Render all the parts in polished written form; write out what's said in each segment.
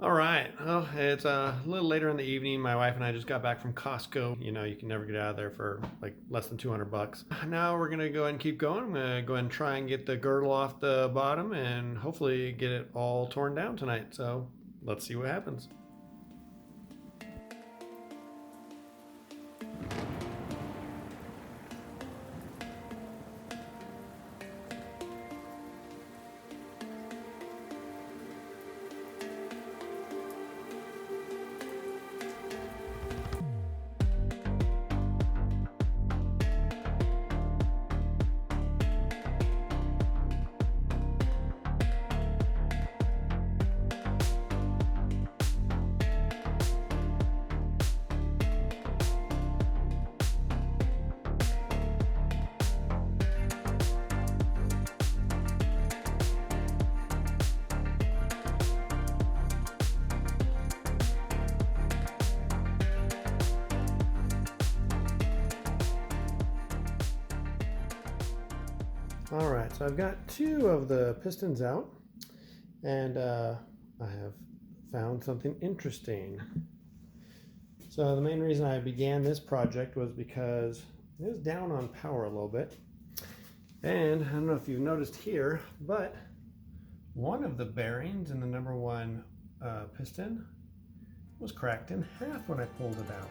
All right. Well, it's a little later in the evening. My wife and I just got back from Costco. You know, you can never get out of there for like less than 200 bucks. Now we're going to go ahead and keep going. I'm going to go ahead and try and get the girdle off the bottom and hopefully get it all torn down tonight. So let's see what happens. All right, so I've got two of the pistons out, and I have found something interesting. So the main reason I began this project was because it was down on power a little bit. And I don't know if you've noticed here, but one of the bearings in the number one piston was cracked in half when I pulled it out.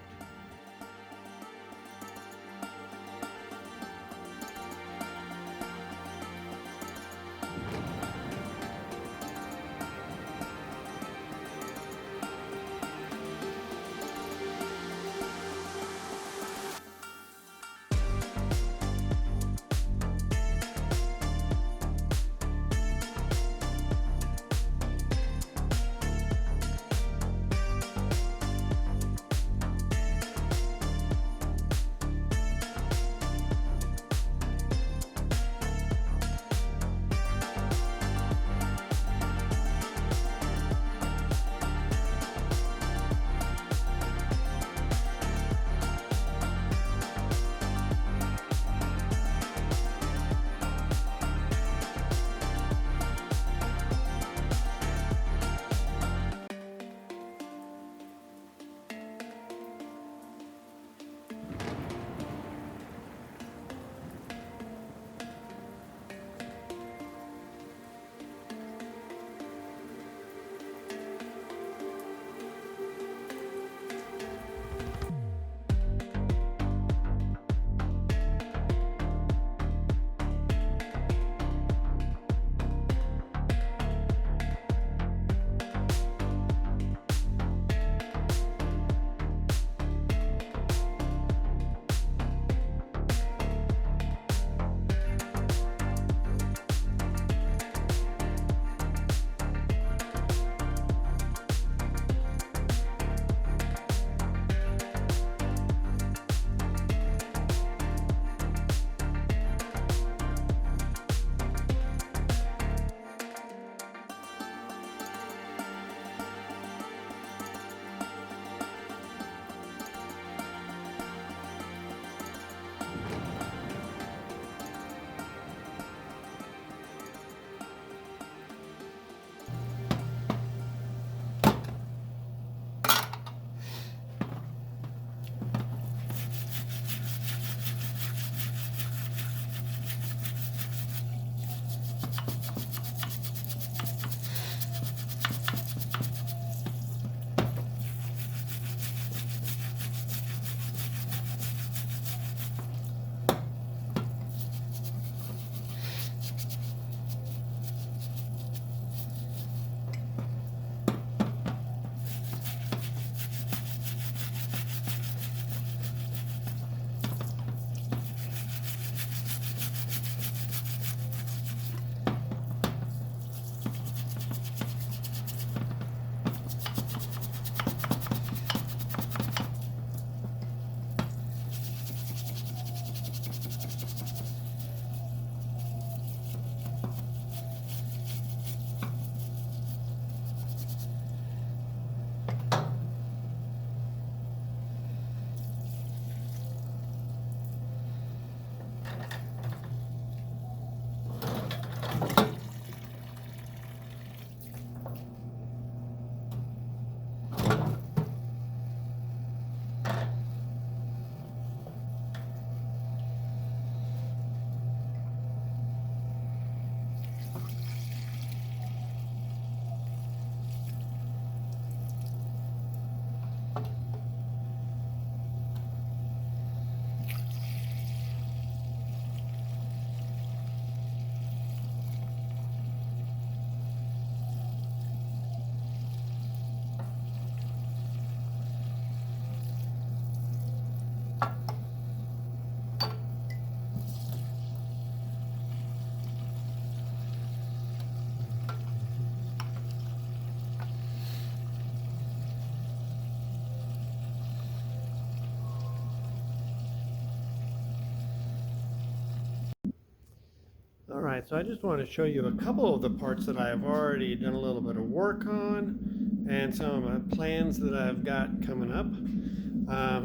All right, so I just want to show you a couple of the parts that I have already done a little bit of work on and some of my plans that I've got coming up.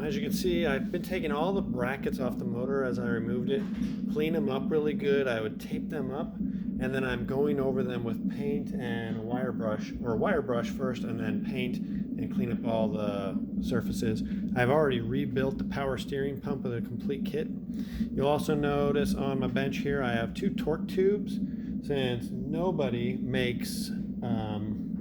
As you can see, I've been taking all the brackets off the motor as I removed it, clean them up really good. I would tape them up, and then I'm going over them with paint and wire brush first, and then paint and clean up all the surfaces. I've already rebuilt the power steering pump with a complete kit. You'll also notice on my bench here I have 2 torque tubes. Since nobody makes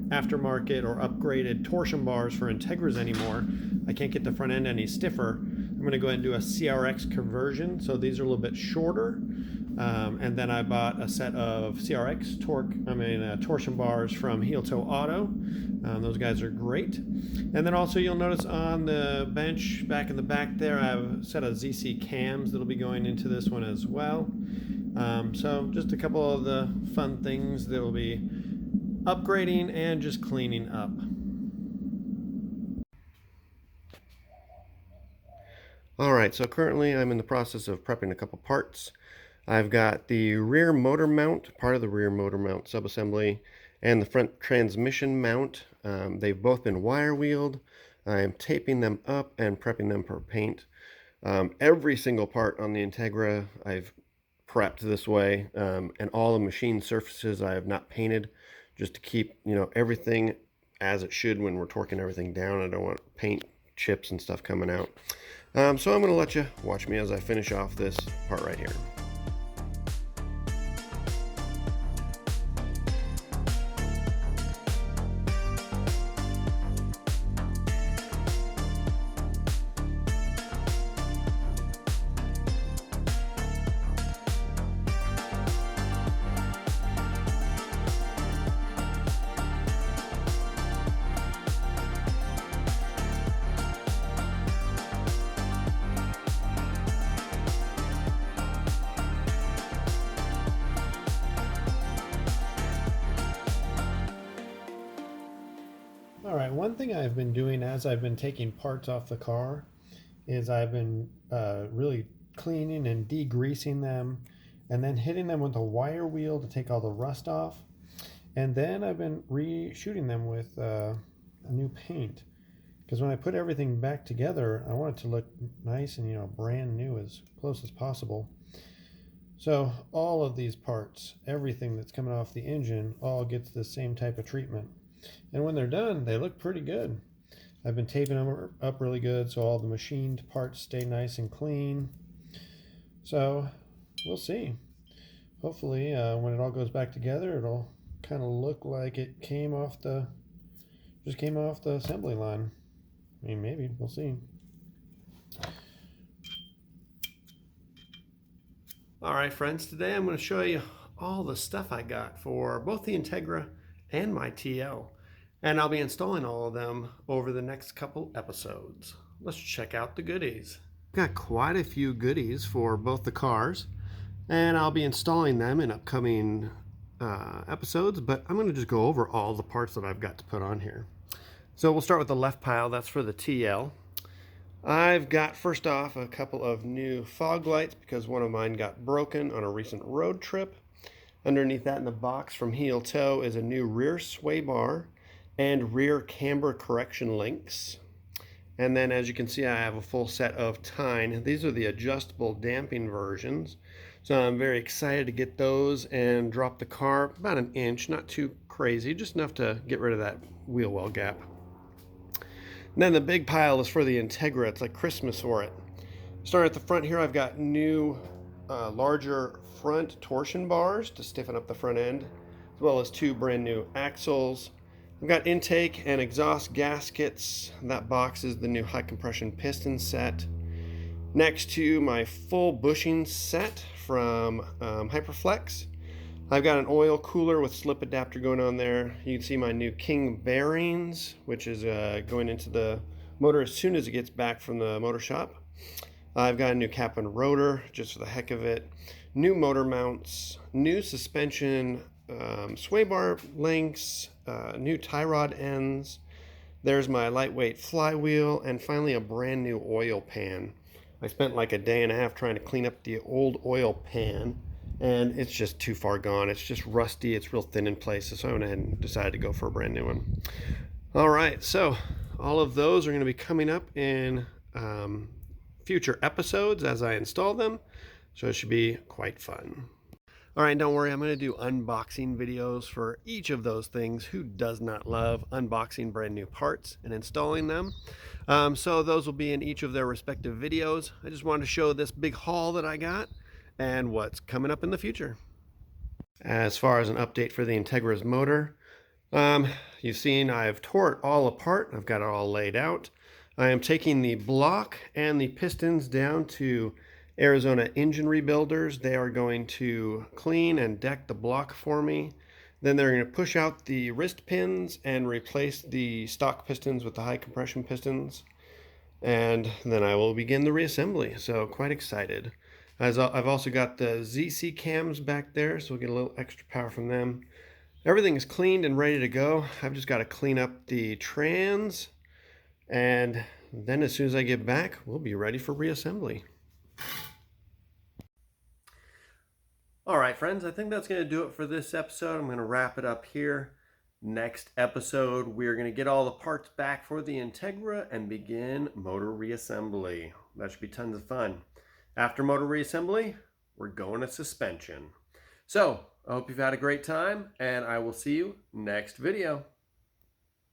aftermarket or upgraded torsion bars for Integras anymore, I can't get the front end any stiffer. I'm going to go ahead and do a CRX conversion, so these are a little bit shorter. And then I bought a set of CRX torsion bars from Heel Toe Auto. Those guys are great. And then also you'll notice on the bench back in the back there, I have a set of ZC cams that'll be going into this one as well. So just a couple of the fun things that will be upgrading and just cleaning up. All right, so currently I'm in the process of prepping a couple parts. I've got the rear motor mount, part of the rear motor mount subassembly, and the front transmission mount. They've both been wire wheeled. I'm taping them up and prepping them for paint. Every single part on the Integra I've prepped this way, and all the machine surfaces I have not painted, just to keep everything as it should when we're torquing everything down. I don't want paint chips and stuff coming out. So I'm going to let you watch me as I finish off this part right here. All right, one thing I've been doing as I've been taking parts off the car is I've been really cleaning and degreasing them and then hitting them with a wire wheel to take all the rust off. And then I've been reshooting them with a new paint, because when I put everything back together, I want it to look nice and brand new as close as possible. So all of these parts, everything that's coming off the engine, all gets the same type of treatment. And when they're done, they look pretty good. I've been taping them up really good so all the machined parts stay nice and clean. So we'll see. Hopefully when it all goes back together, it'll kind of look like it just came off the assembly line. I mean, maybe, we'll see. All right, friends, today I'm going to show you all the stuff I got for both the Integra and my TL, and I'll be installing all of them over the next couple episodes. Let's check out the goodies. Got quite a few goodies for both the cars, and I'll be installing them in upcoming episodes, but I'm going to just go over all the parts that I've got to put on here. So we'll start with the left pile. That's for the TL. I've got, first off, a couple of new fog lights because one of mine got broken on a recent road trip. Underneath that in the box from Heel Toe is a new rear sway bar and rear camber correction links. And then as you can see, I have a full set of tine. These are the adjustable damping versions. So I'm very excited to get those and drop the car about an inch, not too crazy, just enough to get rid of that wheel well gap. And then the big pile is for the Integra. It's like Christmas for it. Starting at the front here, I've got new larger front torsion bars to stiffen up the front end, as well as 2 brand new axles. I've got intake and exhaust gaskets. That box is the new high compression piston set. Next to my full bushing set from Hyperflex, I've got an oil cooler with slip adapter going on there. You can see my new King bearings, which is going into the motor as soon as it gets back from the motor shop. I've got a new cap and rotor just for the heck of it, new motor mounts, new suspension, sway bar links, new tie rod ends. There's my lightweight flywheel, and finally a brand new oil pan. I spent like a day and a half trying to clean up the old oil pan, and it's just too far gone. It's just rusty, it's real thin in places, so I went ahead and decided to go for a brand new one. All right, so all of those are going to be coming up in future episodes as I install them, so it should be quite fun. All right, don't worry, I'm going to do unboxing videos for each of those things. Who does not love unboxing brand new parts and installing them? So those will be in each of their respective videos. I just wanted to show this big haul that I got and what's coming up in the future. As far as an update for the Integra's motor, you've seen I've tore it all apart. I've got it all laid out. I am taking the block and the pistons down to Arizona Engine Rebuilders. They are going to clean and deck the block for me. Then they're going to push out the wrist pins and replace the stock pistons with the high compression pistons. And then I will begin the reassembly. So quite excited. As I've also got the ZC cams back there, so we'll get a little extra power from them. Everything is cleaned and ready to go. I've just got to clean up the trans, and then as soon as I get back, we'll be ready for reassembly. All right, friends, I think that's going to do it for this episode. I'm going to wrap it up here. Next episode, we're going to get all the parts back for the Integra and begin motor reassembly. That should be tons of fun. After motor reassembly, we're going to suspension. So, I hope you've had a great time, and I will see you next video.